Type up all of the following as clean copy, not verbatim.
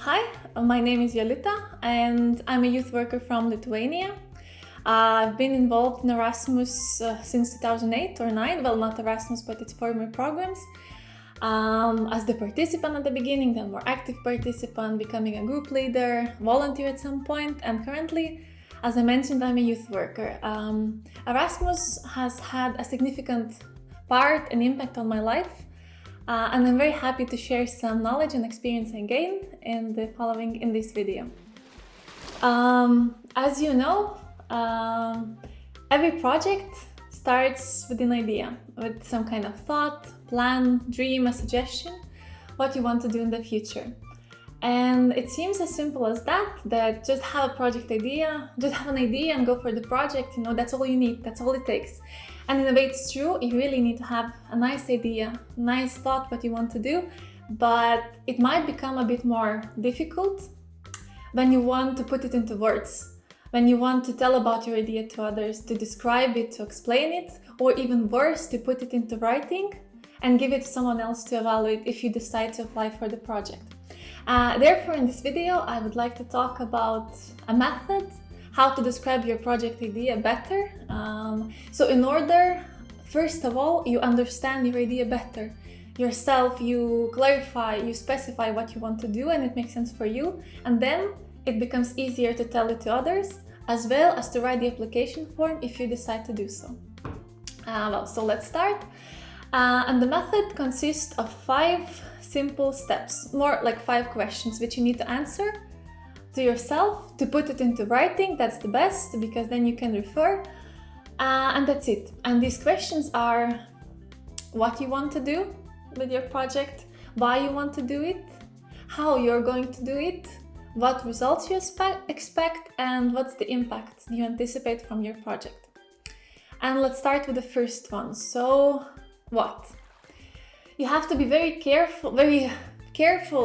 Hi, my name is Jolita and I'm a youth worker from Lithuania. I've been involved in Erasmus since 2008 or 9, well, not Erasmus, but its former programs. As the participant at the beginning, then more active participant, becoming a group leader, volunteer at some point, and currently, as I mentioned, I'm a youth worker. Erasmus has had a significant part and impact on my life. And I'm very happy to share some knowledge and experience I gained in this video. As you know, every project starts with an idea, with some kind of thought, plan, dream, a suggestion, what you want to do in the future. And it seems as simple as that just have a project idea, just have an idea and go for the project, that's all you need, that's all it takes. And in a way it's true, you really need to have a nice idea, nice thought what you want to do, but it might become a bit more difficult when you want to put it into words, when you want to tell about your idea to others, to describe it, to explain it, or even worse, to put it into writing and give it to someone else to evaluate if you decide to apply for the project. Therefore, in this video, I would like to talk about a method, how to describe your project idea better. So in order, first of all, you understand your idea better yourself, you clarify, you specify what you want to do and it makes sense for you. And then it becomes easier to tell it to others, as well as to write the application form if you decide to do so. So let's start. And the method consists of 5 simple steps, more like 5 questions which you need to answer to yourself, to put it into writing. That's the best because then you can refer, and that's it. And these questions are what you want to do with your project, why you want to do it, how you're going to do it, what results you expect, and what's the impact you anticipate from your project. And let's start with the first one. So what? You have to be very careful,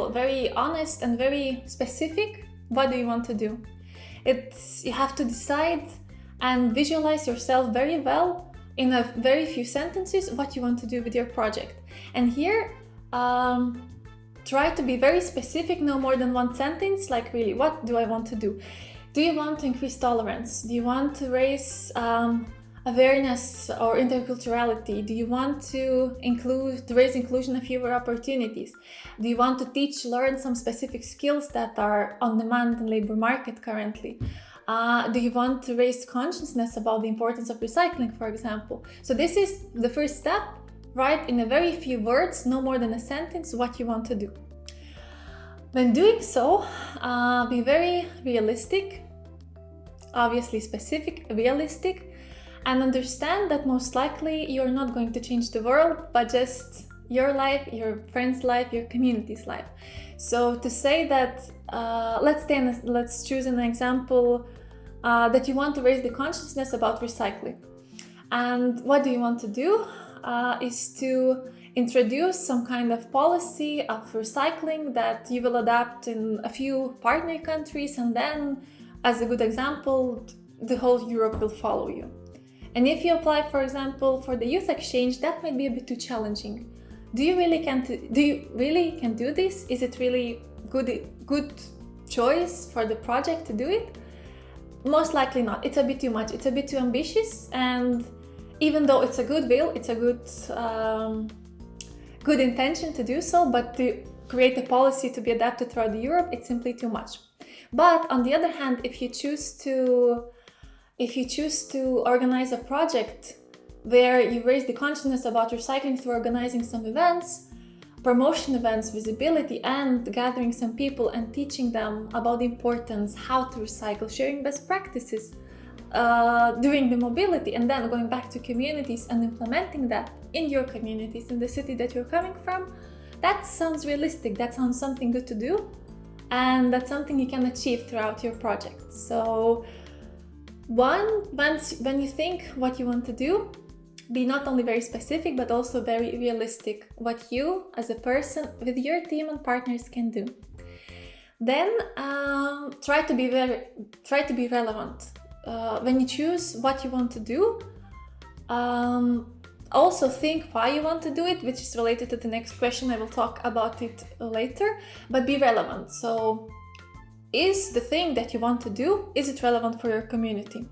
very honest and very specific. What do you want to do? You have to decide and visualize yourself very well in a very few sentences what you want to do with your project. And here, try to be very specific, no more than 1 sentence, like really, what do I want to do? Do you want to increase tolerance? Do you want to raise awareness or interculturality? Do you want to raise inclusion of fewer opportunities? Do you want to learn some specific skills that are on demand in labor market currently? Do you want to raise consciousness about the importance of recycling, for example? So this is the first step, write in a very few words, no more than a sentence, what you want to do. When doing so, be very realistic, obviously specific, realistic, and understand that most likely you're not going to change the world, but just your life, your friend's life, your community's life. So to say that, let's choose an example that you want to raise the consciousness about recycling. And what do you want to do is to introduce some kind of policy of recycling that you will adapt in a few partner countries, and then, as a good example, the whole Europe will follow you. And if you apply, for example, for the youth exchange, that might be a bit too challenging. Do you really can do this? Is it really good choice for the project to do it? Most likely not. It's a bit too much. It's a bit too ambitious, and even though it's a good will, it's a good intention to do so, but to create a policy to be adapted throughout Europe, it's simply too much. But on the other hand, if you choose to organize a project where you raise the consciousness about recycling through organizing some events, promotion events, visibility, and gathering some people and teaching them about the importance, how to recycle, sharing best practices, doing the mobility, and then going back to communities and implementing that in your communities, in the city that you're coming from, that sounds realistic, that sounds something good to do, and that's something you can achieve throughout your project. So when you think what you want to do, be not only very specific, but also very realistic, what you as a person with your team and partners can do. Then try to be relevant. When you choose what you want to do, Also think why you want to do it, which is related to the next question. I will talk about it later, but be relevant. So is the thing that you want to do, is it relevant for your community?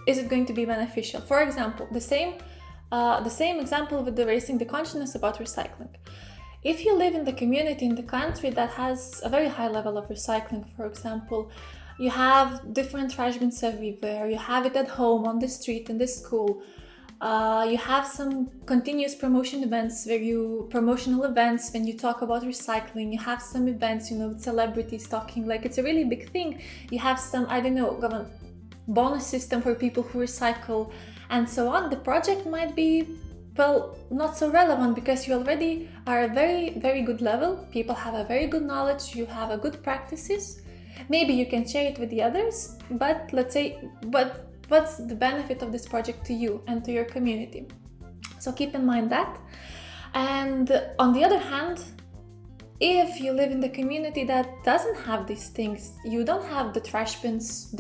Is it going to be beneficial? For example, the same example with the raising the consciousness about recycling. If you live in the community in the country that has a very high level of recycling, for example, you have different trash bins everywhere, you have it at home, on the street, in the school, you have some continuous promotional events when you talk about recycling, you have some events, with celebrities talking, like it's a really big thing. You have some, bonus system for people who recycle and so on. The project might be, not so relevant because you already are a very, very good level. People have a very good knowledge, you have a good practices. Maybe you can share it with the others, but what's the benefit of this project to you and to your community? So keep in mind that. And on the other hand, if you live in the community that doesn't have these things, you don't have the trash bins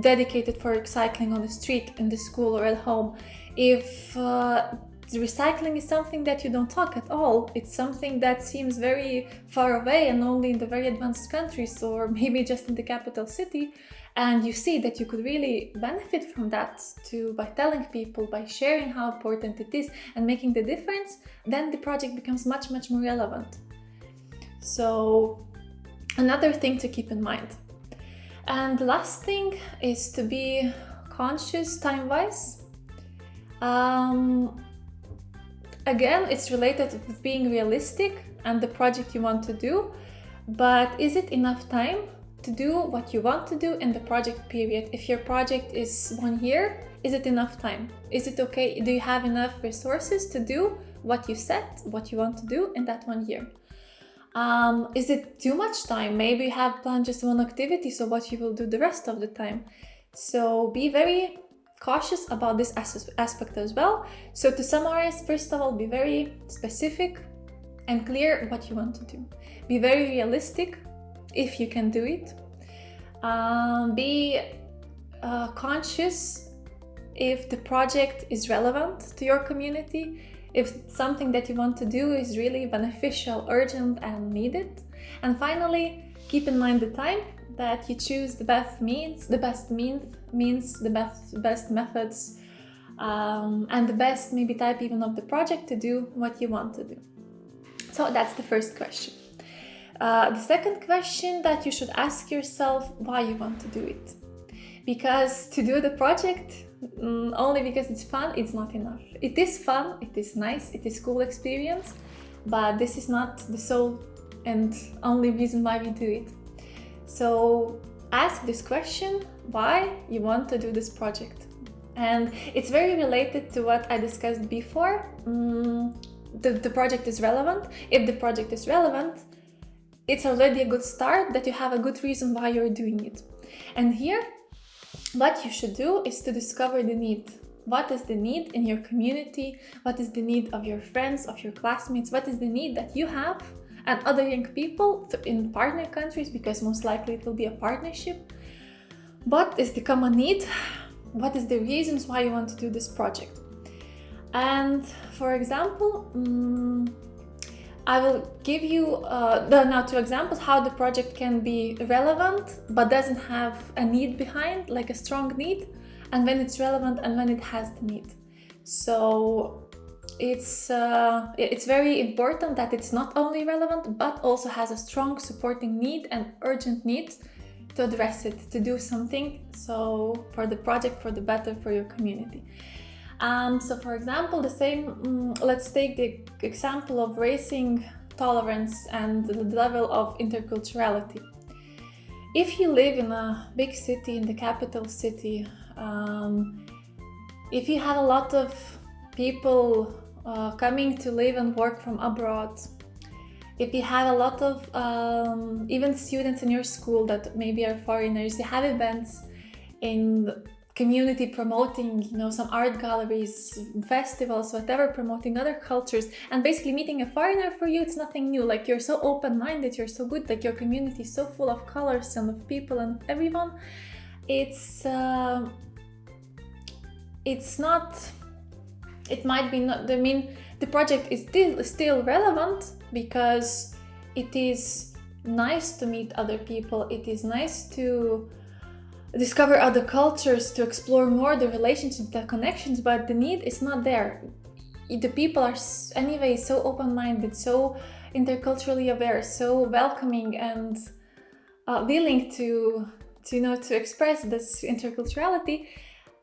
dedicated for recycling on the street, in the school, or at home. If recycling is something that you don't talk at all, it's something that seems very far away and only in the very advanced countries, or maybe just in the capital city, and you see that you could really benefit from that by telling people, by sharing how important it is and making the difference, then the project becomes much, much more relevant. So another thing to keep in mind. And the last thing is to be conscious time-wise. Again, it's related with being realistic and the project you want to do, but is it enough time to do what you want to do in the project period? If your project is 1 year, is it enough time? Is it okay? Do you have enough resources to do what you want to do in that 1 year? Is it too much time? Maybe you have planned just one activity, so what you will do the rest of the time. So be very cautious about this aspect as well. So to summarize, first of all, be very specific and clear what you want to do. Be very realistic if you can do it. Be conscious if the project is relevant to your community, if something that you want to do is really beneficial, urgent, and needed. And finally, keep in mind the time, that you choose the best means, the best methods, and the best maybe type even of the project to do what you want to do. So that's the first question. The second question that you should ask yourself, why you want to do it. Because to do the project only because it's fun, it's not enough. It is fun, it is nice, it is cool experience, but this is not the sole and only reason why we do it. So ask this question, why you want to do this project. And it's very related to what I discussed before. The project is relevant. If the project is relevant, it's already a good start that you have a good reason why you're doing it. And here, what you should do is to discover the need. What is the need in your community? What is the need of your friends, of your classmates? What is the need that you have and other young people in partner countries, because most likely it will be a partnership? What is the common need? What is the reasons why you want to do this project? And for example, I will give you now 2 examples how the project can be relevant but doesn't have a need behind, like a strong need, and when it's relevant and when it has the need. So it's very important that it's not only relevant but also has a strong supporting need and urgent need to address it, to do something, so for the project, for the better, for your community. So for example, let's take the example of raising tolerance and the level of interculturality. If you live in a big city, in the capital city, if you have a lot of people coming to live and work from abroad, if you have a lot of even students in your school that maybe are foreigners, you have events in the community promoting, some art galleries, festivals, whatever, promoting other cultures, and basically meeting a foreigner, for you it's nothing new. Like, you're so open-minded, you're so good, like your community is so full of colors and of people and of everyone. it might be not, I mean, the project is still relevant because it is nice to meet other people, it is nice to discover other cultures, to explore more the relationships, the connections, but the need is not there. The people are anyway so open-minded, so interculturally aware, so welcoming and willing to express this interculturality.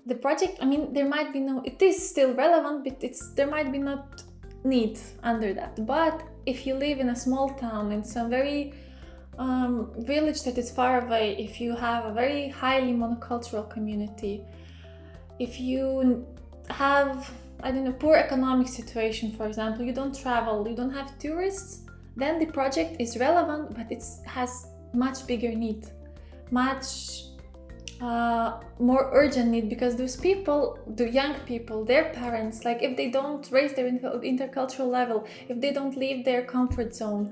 The project, I mean, there might be it is still relevant, but there might be not need under that. But if you live in a small town, in some very village that is far away, if you have a very highly monocultural community, if you have, I don't know, poor economic situation, for example, you don't travel, you don't have tourists, then the project is relevant, but it has much bigger need, much more urgent need, because those people, the young people, their parents, like if they don't raise their intercultural level, if they don't leave their comfort zone,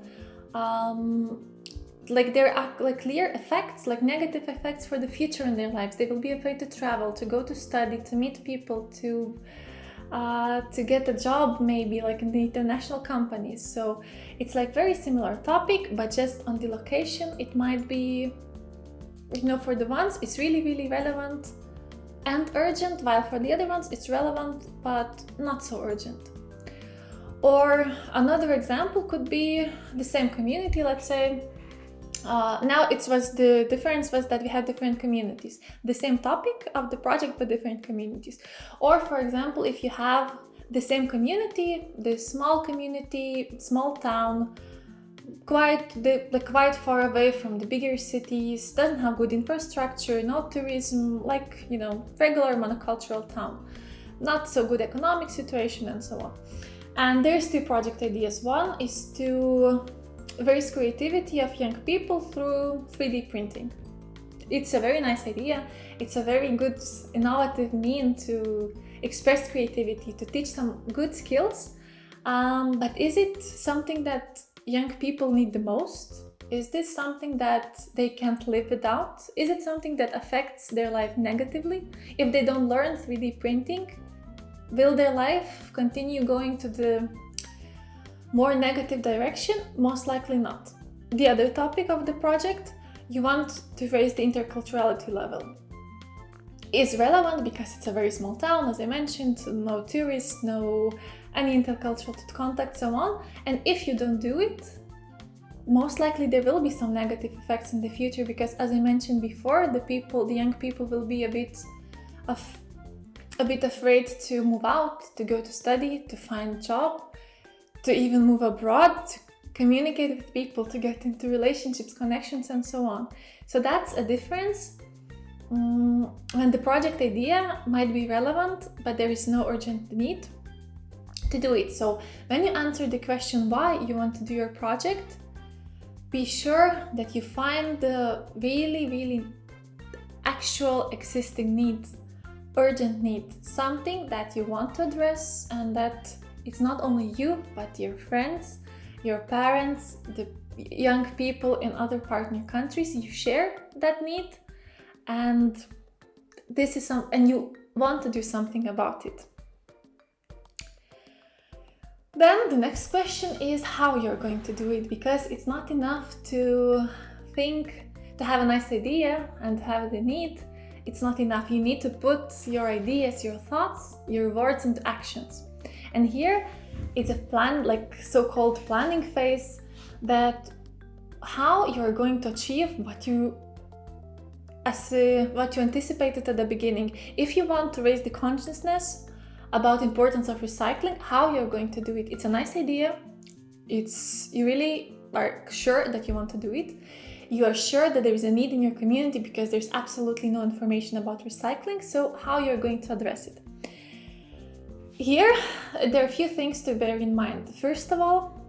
like there are like clear effects, like negative effects for the future in their lives. They will be afraid to travel, to go to study, to meet people, to get a job, maybe like in the international companies. So it's like very similar topic, but just on the location it might be, for the ones it's really, really relevant and urgent, while for the other ones it's relevant but not so urgent. Or another example could be the same community, let's say. Now the difference was that we have different communities, the same topic of the project but different communities. Or for example, if you have the same community, the small community, small town, quite far away from the bigger cities, doesn't have good infrastructure, no tourism, like regular monocultural town, not so good economic situation and so on. And there's two project ideas. One is to raise creativity of young people through 3D printing. It's a very nice idea. It's a very good innovative means to express creativity, to teach some good skills. But is it something that young people need the most? Is this something that they can't live without? Is it something that affects their life negatively? If they don't learn 3D printing, will their life continue going to the more negative direction? Most likely not. The other topic of the project, you want to raise the interculturality level, is relevant because it's a very small town, as I mentioned, no tourists, no any intercultural contact, so on. And if you don't do it, most likely there will be some negative effects in the future, because as I mentioned before, the young people will be a bit afraid to move out, to go to study, to find a job, to even move abroad, to communicate with people, to get into relationships, connections, and so on. So that's a difference. When the project idea might be relevant, but there is no urgent need to do it. So when you answer the question why you want to do your project, be sure that you find the really, really actual existing needs, urgent need, something that you want to address, and that it's not only you, but your friends, your parents, the young people in other partner countries, you share that need, and this is and you want to do something about it. Then the next question is how you're going to do it, because it's not enough to have a nice idea and have the need. It's not enough. You need to put your ideas, your thoughts, your words into actions. And here it's a so-called planning phase, that how you're going to achieve what you anticipated at the beginning. If you want to raise the consciousness about importance of recycling, how you're going to do it. It's a nice idea. You really are sure that you want to do it. You are sure that there is a need in your community because there's absolutely no information about recycling. So how you're going to address it? Here, there are a few things to bear in mind. First of all,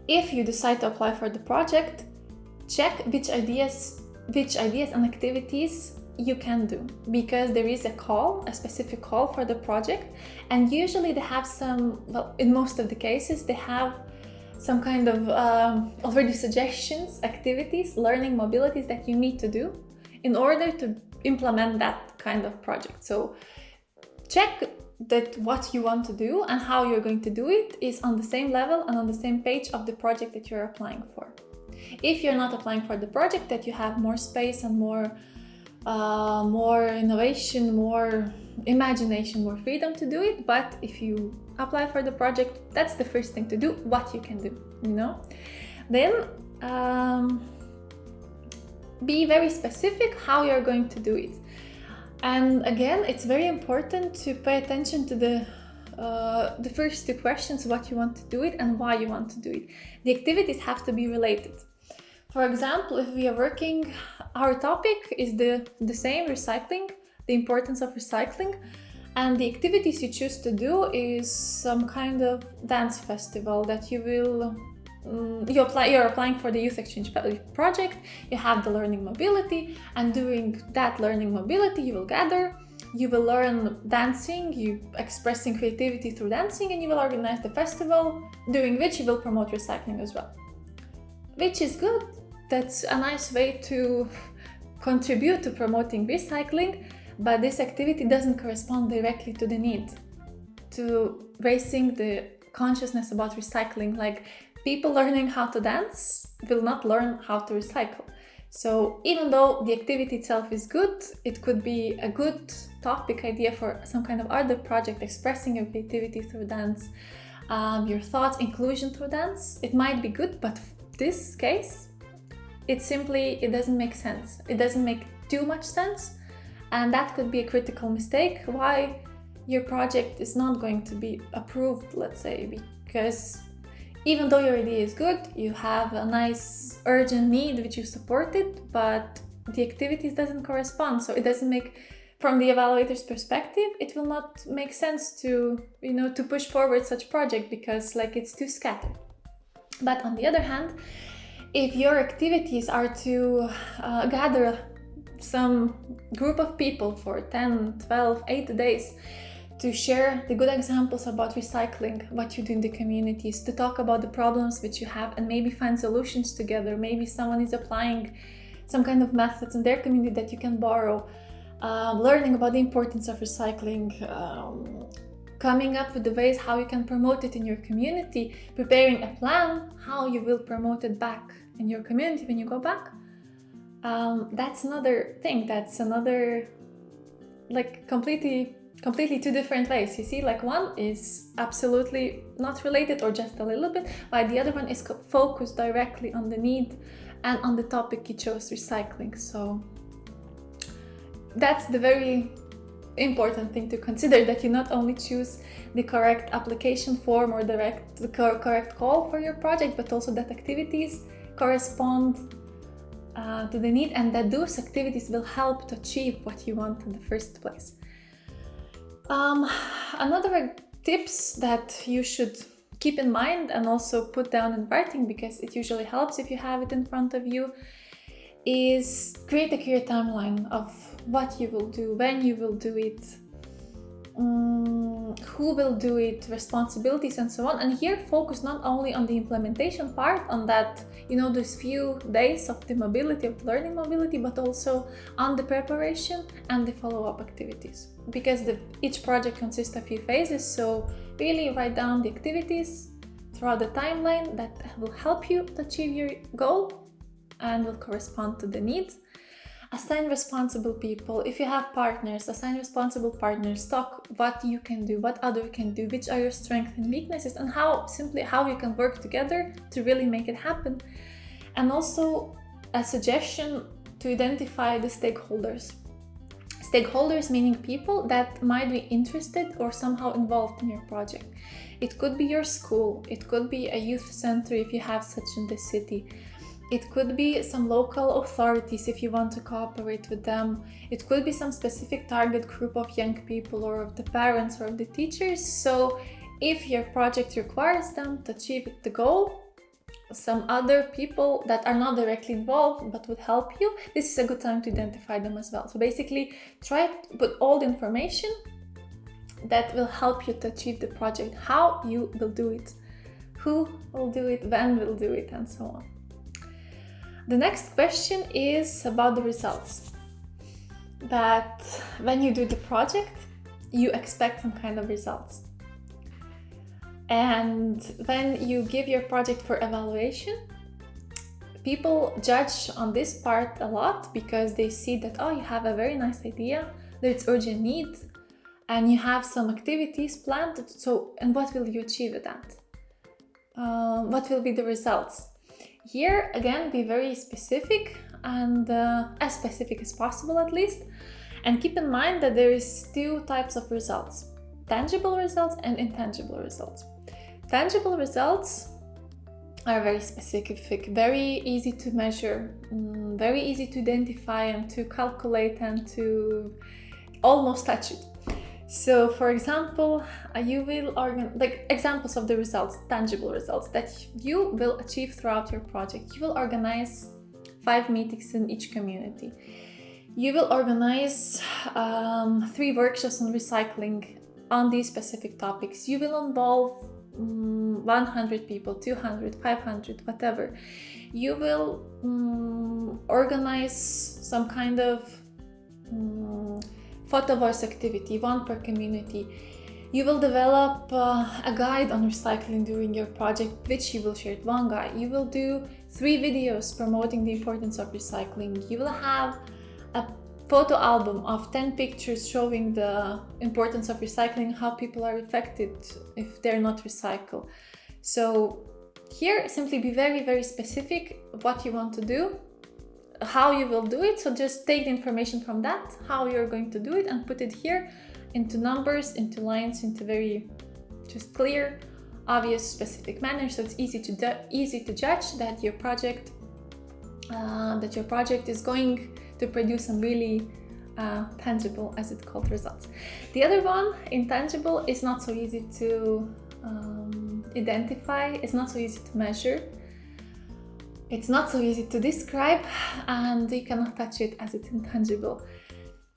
if you decide to apply for the project, check which ideas and activities you can do, because there is a specific call for the project, and usually they have in most of the cases, they have some kind of already suggestions, activities, learning mobilities that you need to do in order to implement that kind of project. So check that what you want to do and how you're going to do it is on the same level and on the same page of the project that you're applying for. If you're not applying for the project, that you have more space and more innovation, more imagination, more freedom to do it. But if you apply for the project, that's the first thing to do, what you can do, Then be very specific how you're going to do it. And again, it's very important to pay attention to the first two questions, what you want to do it and why you want to do it. The activities have to be related. For example, if we are working, our topic is the same, recycling, the importance of recycling, and the activities you choose to do is some kind of dance festival that you will you're applying for the youth exchange project. You have the learning mobility, and during that learning mobility you will gather, you will learn dancing, you expressing creativity through dancing, and you will organize the festival during which you will promote recycling as well, which is good. That's a nice way to contribute to promoting recycling, but this activity doesn't correspond directly to the need to raising the consciousness about recycling. Like, people learning how to dance will not learn how to recycle. So even though the activity itself is good, it could be a good topic idea for some kind of other project, expressing your creativity through dance, your thoughts, inclusion through dance. It might be good, but this case, it doesn't make sense. It doesn't make too much sense, and that could be a critical mistake why your project is not going to be approved, let's say, because even though your idea is good, you have a nice urgent need which you supported, but the activities doesn't correspond. So it doesn't make, from the evaluator's perspective, it will not make sense to push forward such project because it's too scattered. But on the other hand, if your activities are to gather some group of people for 10, 12, 8 days to share the good examples about recycling, what you do in the communities, to talk about the problems which you have and maybe find solutions together. Maybe someone is applying some kind of methods in their community that you can borrow, learning about the importance of recycling, coming up with the ways how you can promote it in your community, preparing a plan how you will promote it back in your community when you go back. That's another thing. That's another completely two different ways. You see, one is absolutely not related or just a little bit, while the other one is focused directly on the need and on the topic you chose, recycling. So that's the very important thing to consider, that you not only choose the correct application form or the correct call for your project, but also that activities correspond to the need, and that those activities will help to achieve what you want in the first place. Another tips that you should keep in mind and also put down in writing, because it usually helps if you have it in front of you, is create a clear timeline of what you will do, when you will do it, who will do it, responsibilities, and so on. And here focus not only on the implementation part, on that, those few days of the mobility, of the learning mobility, but also on the preparation and the follow-up activities, because each project consists of a few phases. So really write down the activities throughout the timeline that will help you to achieve your goal and will correspond to the needs. Assign responsible people. If you have partners, assign responsible partners. Talk what you can do, what other can do, which are your strengths and weaknesses, and how you can work together to really make it happen. And also a suggestion to identify the stakeholders. Stakeholders meaning people that might be interested or somehow involved in your project. It could be your school, it could be a youth center if you have such in the city. It could be some local authorities if you want to cooperate with them. It could be some specific target group of young people or of the parents or of the teachers. So if your project requires them to achieve the goal, some other people that are not directly involved but would help you, this is a good time to identify them as well. So basically try to put all the information that will help you to achieve the project, how you will do it, who will do it, when will do it, and so on. The next question is about the results. That when you do the project, you expect some kind of results. And when you give your project for evaluation, people judge on this part a lot because they see that, oh, you have a very nice idea, that it's urgent need, and you have some activities planned. So, and what will you achieve with that? What will be the results? Here, again, be very specific, and as specific as possible at least. And keep in mind that there is two types of results: tangible results and intangible results. Tangible results are very specific, very easy to measure, very easy to identify and to calculate and to almost touch it. So, for example, you will like examples of the results, tangible results that you will achieve throughout your project. You will organize 5 meetings in each community. You will organize 3 workshops on recycling on these specific topics. You will involve 100 people, 200, 500, whatever. You will organize some kind of photo voice activity, 1 per community. You will develop a guide on recycling during your project, which you will share with 1 guy. You will do 3 videos promoting the importance of recycling. You will have a photo album of 10 pictures showing the importance of recycling, how people are affected if they're not recycled. So here, simply be very, very specific what you want to do, how you will do it. So just take the information from that, how you're going to do it, and put it here into numbers, into lines, into very just clear, obvious, specific manner. So it's easy to judge that your project is going to produce some really tangible, as it's called, results. The other one, intangible, is not so easy to identify. It's not so easy to measure. It's not so easy to describe, and you cannot touch it as it's intangible.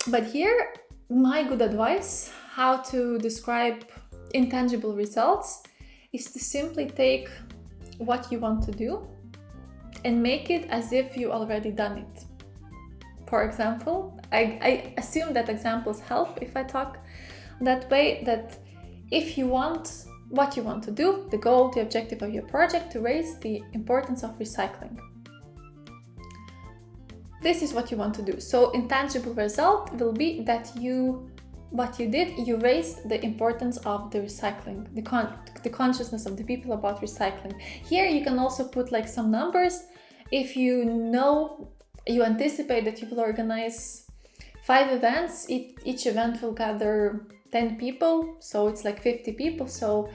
But here, my good advice how to describe intangible results is to simply take what you want to do and make it as if you already done it. For example, I assume that examples help if I talk that way, that if you want what you want to do, the goal, the objective of your project, to raise the importance of recycling. This is what you want to do. So intangible result will be that what you did, you raised the importance of the recycling, the consciousness of the people about recycling. Here you can also put like some numbers. If you anticipate that you will organize 5 events, each event will gather 10 people, so it's like 50 people. So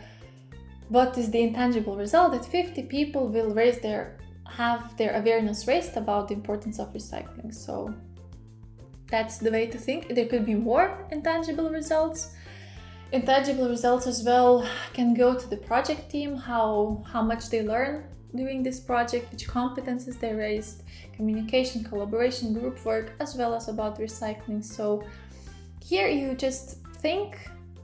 what is the intangible result? That 50 people will have their awareness raised about the importance of recycling. So that's the way to think. There could be more intangible results. Intangible results as well can go to the project team, how much they learn during this project, which competences they raised, communication, collaboration, group work, as well as about recycling. So here you just think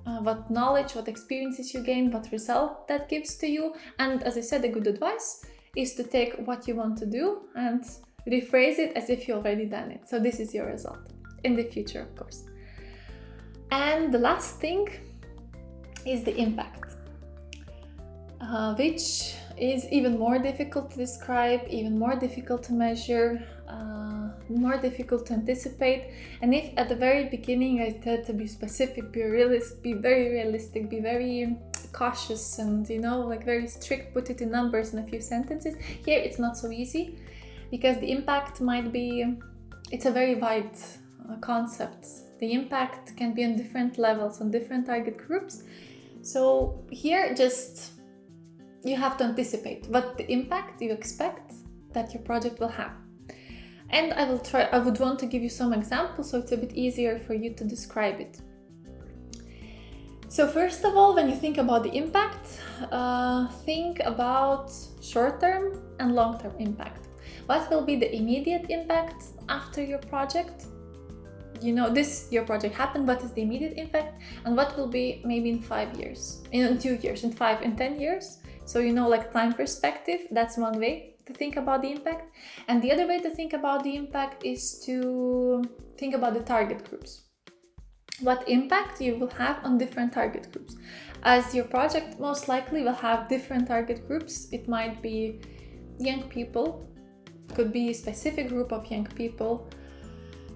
what knowledge, what experiences you gain, what result that gives to you. And as I said, a good advice is to take what you want to do and rephrase it as if you already done it. So this is your result in the future, of course. And the last thing is the impact, which is even more difficult to describe, even more difficult to measure, more difficult to anticipate. And if at the very beginning I said to be specific, be very realistic, be very cautious, and like very strict, put it in numbers in a few sentences, here it's not so easy, because the impact might be, it's a very wide concept. The impact can be on different levels, on different target groups. So here just you have to anticipate what the impact you expect that your project will have. And I would want to give you some examples so it's a bit easier for you to describe it. So first of all, when you think about the impact, think about short-term and long-term impact. What will be the immediate impact after your project? Your project happened, what is the immediate impact? And what will be maybe in 5 years, in 2 years, in 5, in 10 years? So like time perspective, that's one way to think about the impact. And the other way to think about the impact is to think about the target groups. what impact you will have on different target groups. As your project most likely will have different target groups, it might be young people, could be a specific group of young people,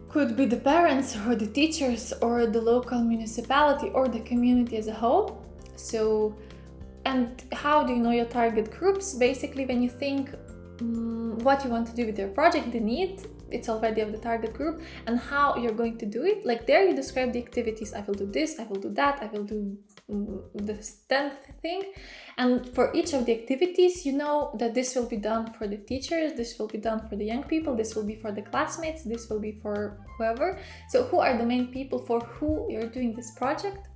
could be the parents or the teachers or the local municipality or the community as a whole. So, and how do you know your target groups? Basically, when you think what you want to do with your project, the need, it's already of the target group, and how you're going to do it. Like there you describe the activities. I will do this, I will do that, I will do this 10th thing. And for each of the activities, you know that this will be done for the teachers, this will be done for the young people, this will be for the classmates, this will be for whoever. So who are the main people for who you're doing this project?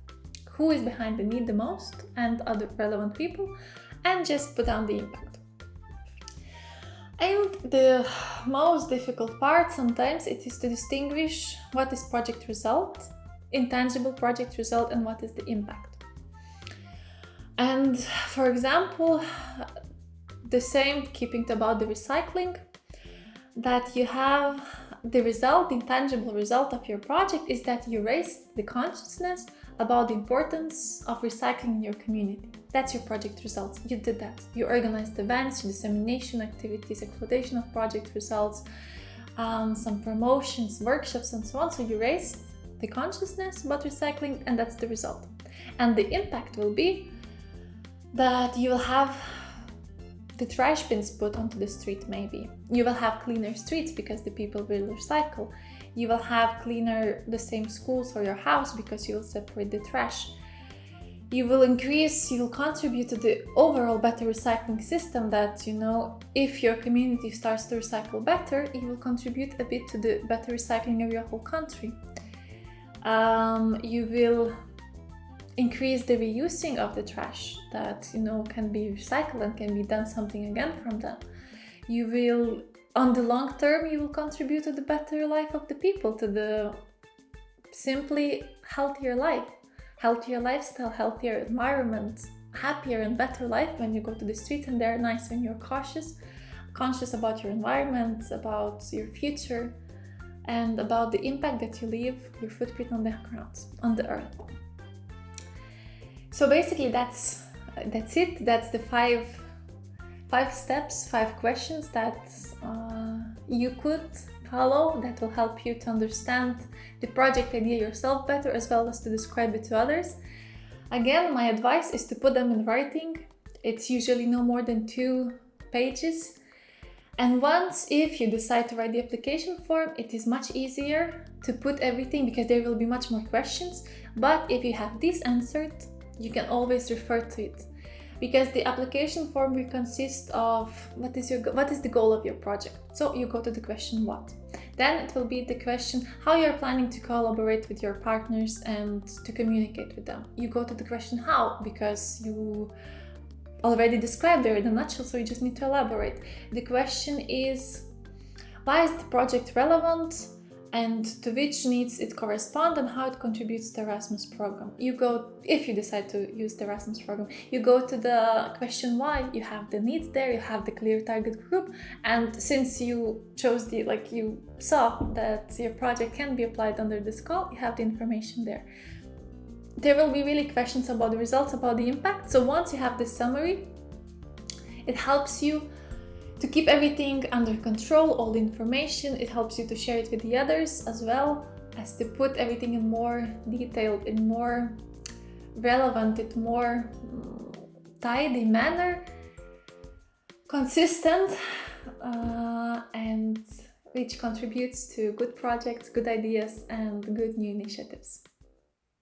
Who is behind the need the most, and other relevant people, and just put down the impact. And the most difficult part sometimes it is to distinguish what is project result, intangible project result, and what is the impact. And for example, the same, keeping about the recycling, that you have the result, the intangible result of your project is that you raised the consciousness about the importance of recycling in your community. That's your project results. You did that. You organized events, dissemination activities, exploitation of project results, some promotions, workshops, and so on. So you raised the consciousness about recycling, and that's the result. And the impact will be that you will have the trash bins put onto the street, maybe. You will have cleaner streets because the people will recycle. You will have cleaner, the same schools or your house because you will separate the trash. You will contribute to the overall better recycling system that, if your community starts to recycle better, you will contribute a bit to the better recycling of your whole country. You will increase the reusing of the trash that, can be recycled and can be done something again from them. You will, on the long term, you will contribute to the better life of the people, to the simply healthier life. Healthier lifestyle, healthier environment, happier and better life when you go to the street, and they're nice when you're conscious about your environment, about your future, and about the impact that you leave, your footprint on the ground, on the earth. So basically that's it. That's the five steps, 5 questions that you could follow that will help you to understand the project idea yourself better, as well as to describe it to others. Again, my advice is to put them in writing. It's usually no more than 2 pages. And once, if you decide to write the application form, it is much easier to put everything because there will be much more questions. But if you have this answered, you can always refer to it. Because the application form will consist of what is the goal of your project. So you go to the question what. Then it will be the question how you're planning to collaborate with your partners and to communicate with them. You go to the question how, because you already described there in a nutshell, so you just need to elaborate. The question is why is the project relevant and to which needs it correspond and how it contributes to the Erasmus Programme. You go, if you decide to use the Erasmus Programme, you go to the question why, you have the needs there, you have the clear target group, and since you chose you saw that your project can be applied under this call, you have the information there. There will be really questions about the results, about the impact. So once you have this summary, it helps you to keep everything under control, all the information. It helps you to share it with the others, as well as to put everything in more detailed, in more relevant, in more tidy manner, consistent, and which contributes to good projects, good ideas, and good new initiatives.